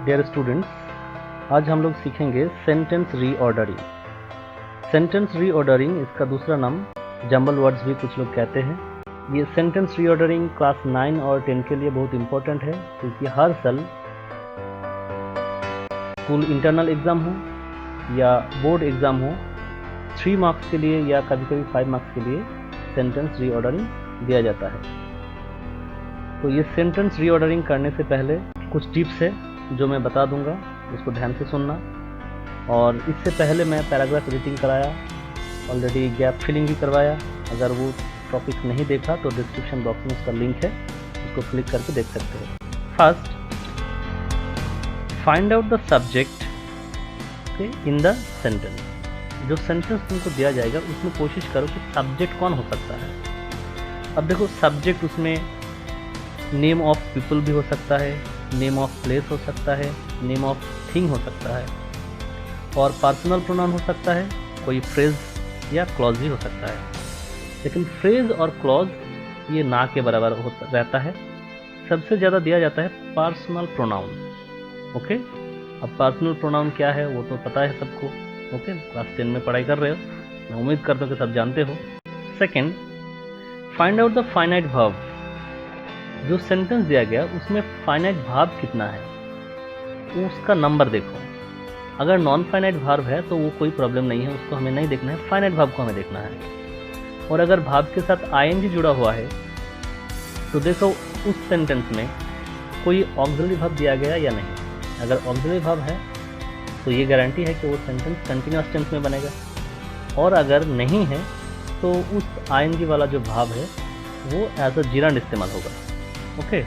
Dear students, आज हम लोग सीखेंगे सेंटेंस रीऑर्डरिंग। सेंटेंस रीऑर्डरिंग, इसका दूसरा नाम जंबल वर्ड्स भी कुछ लोग कहते हैं। ये सेंटेंस रीऑर्डरिंग क्लास 9 और 10 के लिए बहुत इंपॉर्टेंट है, क्योंकि हर साल स्कूल इंटरनल एग्ज़ाम हो या बोर्ड एग्ज़ाम हो, 3 मार्क्स के लिए या कभी कभी 5 मार्क्स के लिए सेंटेंस रीऑर्डरिंग दिया जाता है। तो ये सेंटेंस रीऑर्डरिंग करने से पहले कुछ टिप्स है जो मैं बता दूंगा, उसको ध्यान से सुनना। और इससे पहले मैं पैराग्राफ एडिटिंग कराया, ऑलरेडी गैप फिलिंग भी करवाया। अगर वो टॉपिक नहीं देखा तो डिस्क्रिप्शन बॉक्स में उसका लिंक है, उसको क्लिक करके देख सकते हो। First, find out the subject in the sentence. जो सेंटेंस तुमको दिया जाएगा उसमें कोशिश करो कि सब्जेक्ट कौन हो सकता है। अब देखो, सब्जेक्ट उसमें नेम ऑफ पीपल भी हो सकता है, नेम ऑफ प्लेस हो सकता है, नेम ऑफ थिंग हो सकता है, और पर्सनल प्रोनाउन हो सकता है, कोई फ्रेज या क्लॉज भी हो सकता है। लेकिन फ्रेज और क्लॉज ये ना के बराबर रहता है। सबसे ज़्यादा दिया जाता है पर्सनल प्रोनाउन। ओके, अब पर्सनल प्रोनाउन क्या है वो तो पता है सबको। ओके, क्लास 10 में पढ़ाई कर रहे हो, मैं उम्मीद करता हूँ कि सब जानते हो। Second, find out the finite verb. जो सेंटेंस दिया गया उसमें फाइनाइट वर्ब कितना है, उसका नंबर देखो। अगर नॉन फाइनाइट वर्ब है तो वो कोई प्रॉब्लम नहीं है, उसको हमें नहीं देखना है, फाइनाइट वर्ब को हमें देखना है। और अगर वर्ब के साथ आईएनजी जुड़ा हुआ है तो देखो उस सेंटेंस में कोई ऑक्सिलरी वर्ब दिया गया या नहीं। अगर ऑक्सिलरी वर्ब है तो ये गारंटी है कि वो सेंटेंस कंटिन्यूअस टेंस में बनेगा, और अगर नहीं है तो उस आईएनजी वाला जो वर्ब है वो एज अ जिरांड इस्तेमाल होगा। Okay.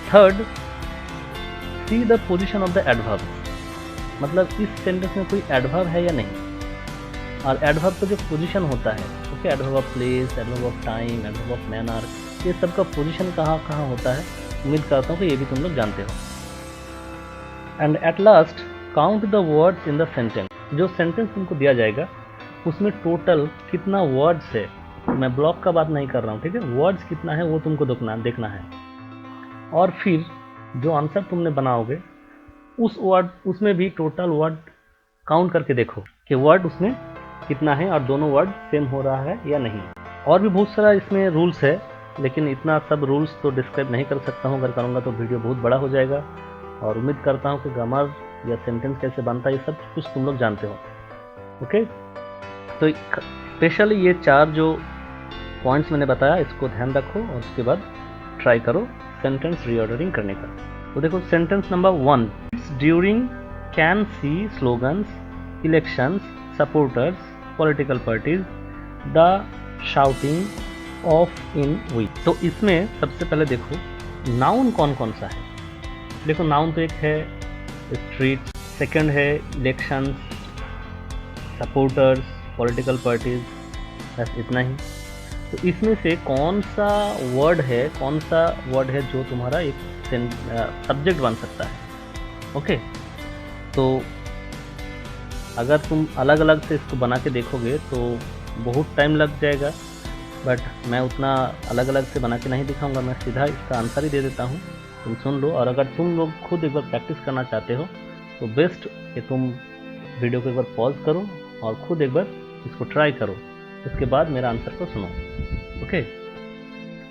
Third, see the position of the adverb. मतलब इस सेंटेंस में कोई एडवर्ब है या नहीं, और एडवर्ब का जो पोजीशन होता है, okay, adverb of place, adverb of time, adverb of manner, ये सब का पोजीशन कहाँ कहाँ होता है, उम्मीद करता हूँ कि ये भी तुम लोग जानते हो। And at last, count the words in the sentence. जो सेंटेंस तुमको दिया जाएगा उसमें टोटल कितना वर्ड्स है, मैं ब्लॉक का बात नहीं कर रहा हूँ, ठीक है, वर्ड्स कितना है वो तुमको देखना है। और फिर जो आंसर तुमने बनाओगे उसमें भी टोटल वर्ड काउंट करके देखो कि वर्ड उसमें कितना है और दोनों वर्ड सेम हो रहा है या नहीं। और भी बहुत सारा इसमें रूल्स है, लेकिन इतना सब रूल्स तो डिस्क्राइब नहीं कर सकता हूँ। अगर करूँगा तो वीडियो बहुत बड़ा हो जाएगा, और उम्मीद करता हूँ कि ग्रामर या सेंटेंस कैसे बनता है ये सब कुछ तुम लोग जानते हो। ओके, तो स्पेशली ये 4 जो पॉइंट्स मैंने बताया इसको ध्यान रखो, और उसके बाद ट्राई करो सेंटेंस रीऑर्डरिंग करने का। तो देखो, sentence number 1, during can see slogans, elections, supporters, political parties, the shouting of in we. तो इसमें सबसे पहले देखो नाउन कौन कौन सा है। देखो, नाउन तो एक है स्ट्रीट, सेकंड है इलेक्शंस, सपोर्टर्स, पॉलिटिकल पार्टीज, बस इतना ही। तो इसमें से कौन सा वर्ड है जो तुम्हारा एक सब्जेक्ट बन सकता है। ओके, तो अगर तुम अलग अलग से इसको बना के देखोगे तो बहुत टाइम लग जाएगा, बट मैं उतना अलग अलग से बना के नहीं दिखाऊंगा, मैं सीधा इसका आंसर ही दे देता हूँ, तुम सुन लो। और अगर तुम लोग खुद एक बार प्रैक्टिस करना चाहते हो तो बेस्ट कि तुम वीडियो को एक बार पॉज करो और खुद एक बार इसको ट्राई करो, उसके बाद मेरा आंसर को सुनो। ओके,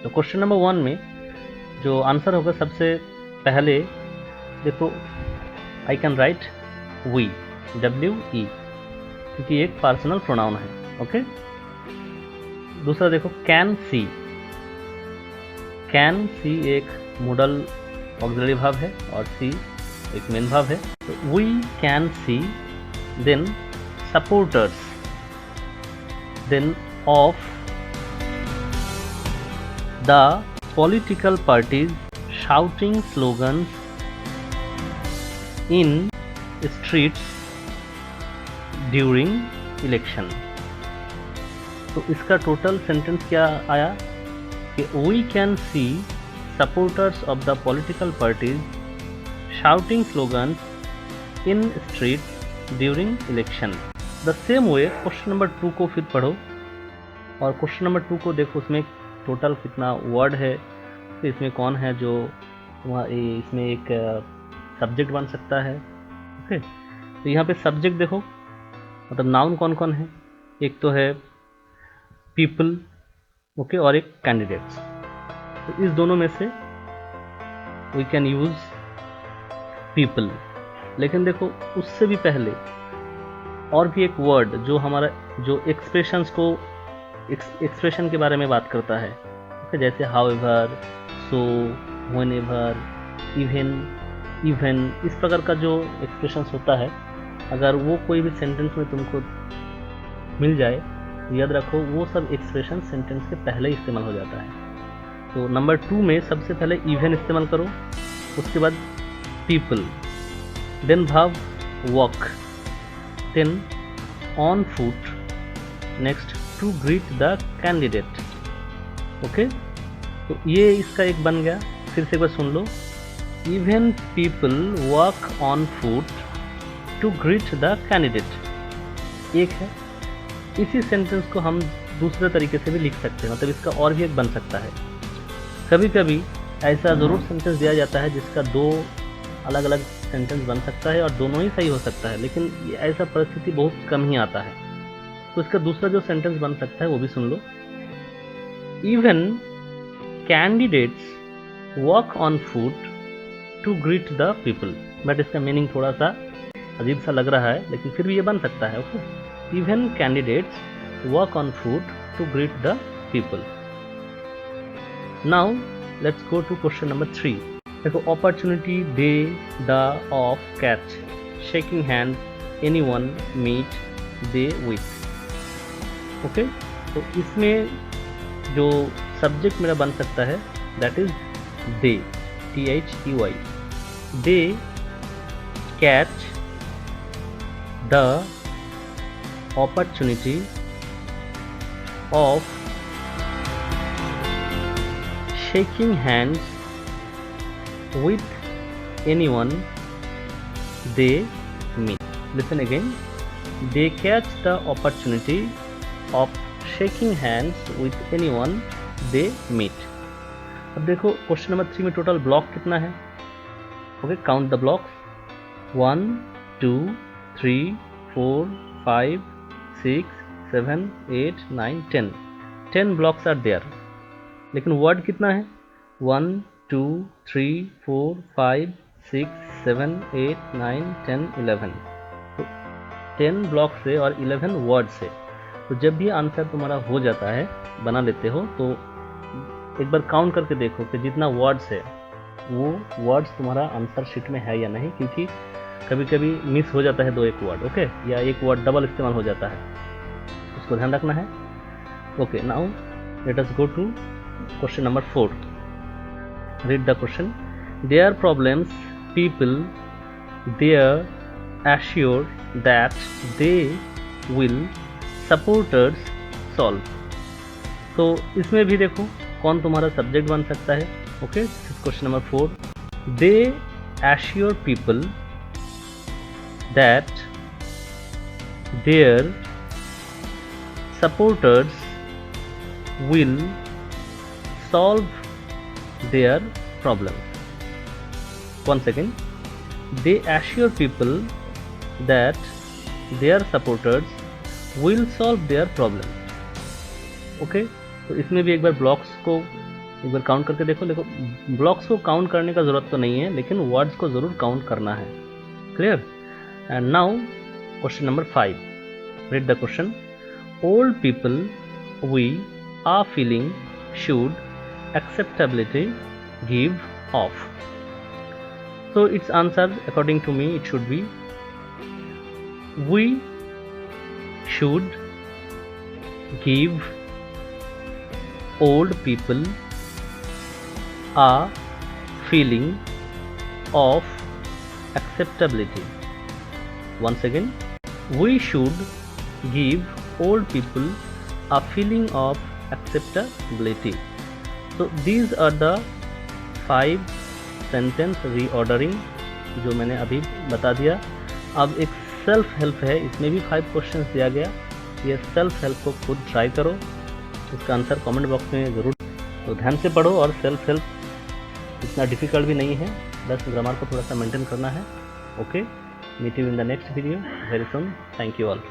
तो क्वेश्चन नंबर 1 में जो आंसर होगा सबसे पहले देखो, I can write we, WE, क्योंकि एक पर्सनल प्रोनाउन है। ओके, दूसरा देखो कैन सी एक मोडल ऑक्सिलरी वर्ब है और सी एक मेन वर्ब है। तो we can see, then supporters, then of the political parties shouting slogans in streets during election। तो इसका टोटल सेंटेंस क्या आया कि we can see supporters of the political parties shouting slogans in streets during election। The same way question number 2 को फिर पढ़ो, और question number 2 को देखो उसमें टोटल कितना वर्ड है, तो इसमें कौन है जो इसमें एक सब्जेक्ट बन सकता है। ओके, तो यहाँ पे सब्जेक्ट देखो, मतलब नाउन कौन कौन है, एक तो है पीपल, ओके, और एक कैंडिडेट्स। तो इस दोनों में से वी कैन यूज पीपल। लेकिन देखो उससे भी पहले और भी एक वर्ड जो हमारा जो एक्सप्रेशंस को एक्सप्रेशन के बारे में बात करता है, ओके, जैसे हाउएवर, सो, व्हेनेवर, इवन, इस प्रकार का जो एक्सप्रेशंस होता है, अगर वो कोई भी सेंटेंस में तुमको मिल जाए तो याद रखो वो सब एक्सप्रेशन सेंटेंस के पहले ही इस्तेमाल हो जाता है। तो नंबर 2 में सबसे पहले इवन इस्तेमाल करो, उसके बाद पीपल, देन भाव walk, then on foot, next to greet the candidate. Okay, तो ये इसका एक बन गया। फिर से एक बार सुन लो, even people walk on foot to greet the candidate एक है। इसी सेंटेंस को हम दूसरे तरीके से भी लिख सकते हैं, मतलब इसका और भी एक बन सकता है। कभी कभी ऐसा ज़रूर सेंटेंस दिया जाता है जिसका 2 अलग अलग सेंटेंस बन सकता है और दोनों ही सही हो सकता है, लेकिन ये ऐसा परिस्थिति बहुत कम ही आता है। तो इसका दूसरा जो सेंटेंस बन सकता है वो भी सुन लो, even candidates walk on foot to greet the people. But इसका मीनिंग थोड़ा सा अजीब सा लग रहा है, लेकिन फिर भी ये बन सकता है। Okay, even candidates walk on foot to greet the people. Now let's go to question number 3। देखो, opportunity, day, the, of, catch, shaking hand, anyone, meet, they, with. Okay, तो इसमें जो सब्जेक्ट मेरा बन सकता है that is they, THEY। They catch the opportunity of shaking hands with anyone they meet. Listen again. They catch the opportunity of shaking hands with anyone they meet. अब देखो question number 3 में total block कितना है। Okay, count the blocks, 1 2 3 4 5 6 7 8 9 10 blocks are there. लेकिन word कितना है, 1 2 3 4 5 6 7 8 9 10 11। तो 10 block से और 11 वर्ड से। तो जब भी आंसर तुम्हारा हो जाता है, बना लेते हो, तो एक बार काउंट करके देखो कि जितना वर्ड्स है वो वर्ड्स तुम्हारा आंसर शीट में है या नहीं, क्योंकि कभी कभी मिस हो जाता है 2-1 वर्ड। ओके, या एक वर्ड डबल इस्तेमाल हो जाता है, उसको ध्यान रखना है। Okay, now let us go to question number 4। Read the question. There problems people there assure that they will supporters solve. तो इसमें भी देखो कौन तुम्हारा सब्जेक्ट बन सकता है। Okay, question number 4। They assure people that their supporters will solve their problems. Once again, they assure people that their supporters will solve their problems. Okay, तो इसमें भी एक बार ब्लॉक्स को एक बार काउंट करके देखो। ब्लॉक्स को काउंट करने का ज़रूरत तो नहीं है, लेकिन वर्ड्स को ज़रूर काउंट करना है। Clear? And now question number 5. Read the question. Old people we are feeling should acceptability give off. So its answer according to me it should be we should give old people a feeling of acceptability. Once again, we should give old people a feeling of acceptability. So these are the 5 sentence reordering जो मैंने अभी बता दिया। अब एक self help है, इसमें भी 5 क्वेश्चंस दिया गया। ये सेल्फ हेल्प को खुद ट्राई करो, इसका आंसर कमेंट बॉक्स में ज़रूर। तो ध्यान से पढ़ो, और सेल्फ हेल्प इतना डिफ़िकल्ट भी नहीं है, बस ग्रामर को थोड़ा सा मेंटेन करना है। Okay, meet you in the next video very soon. Thank you all.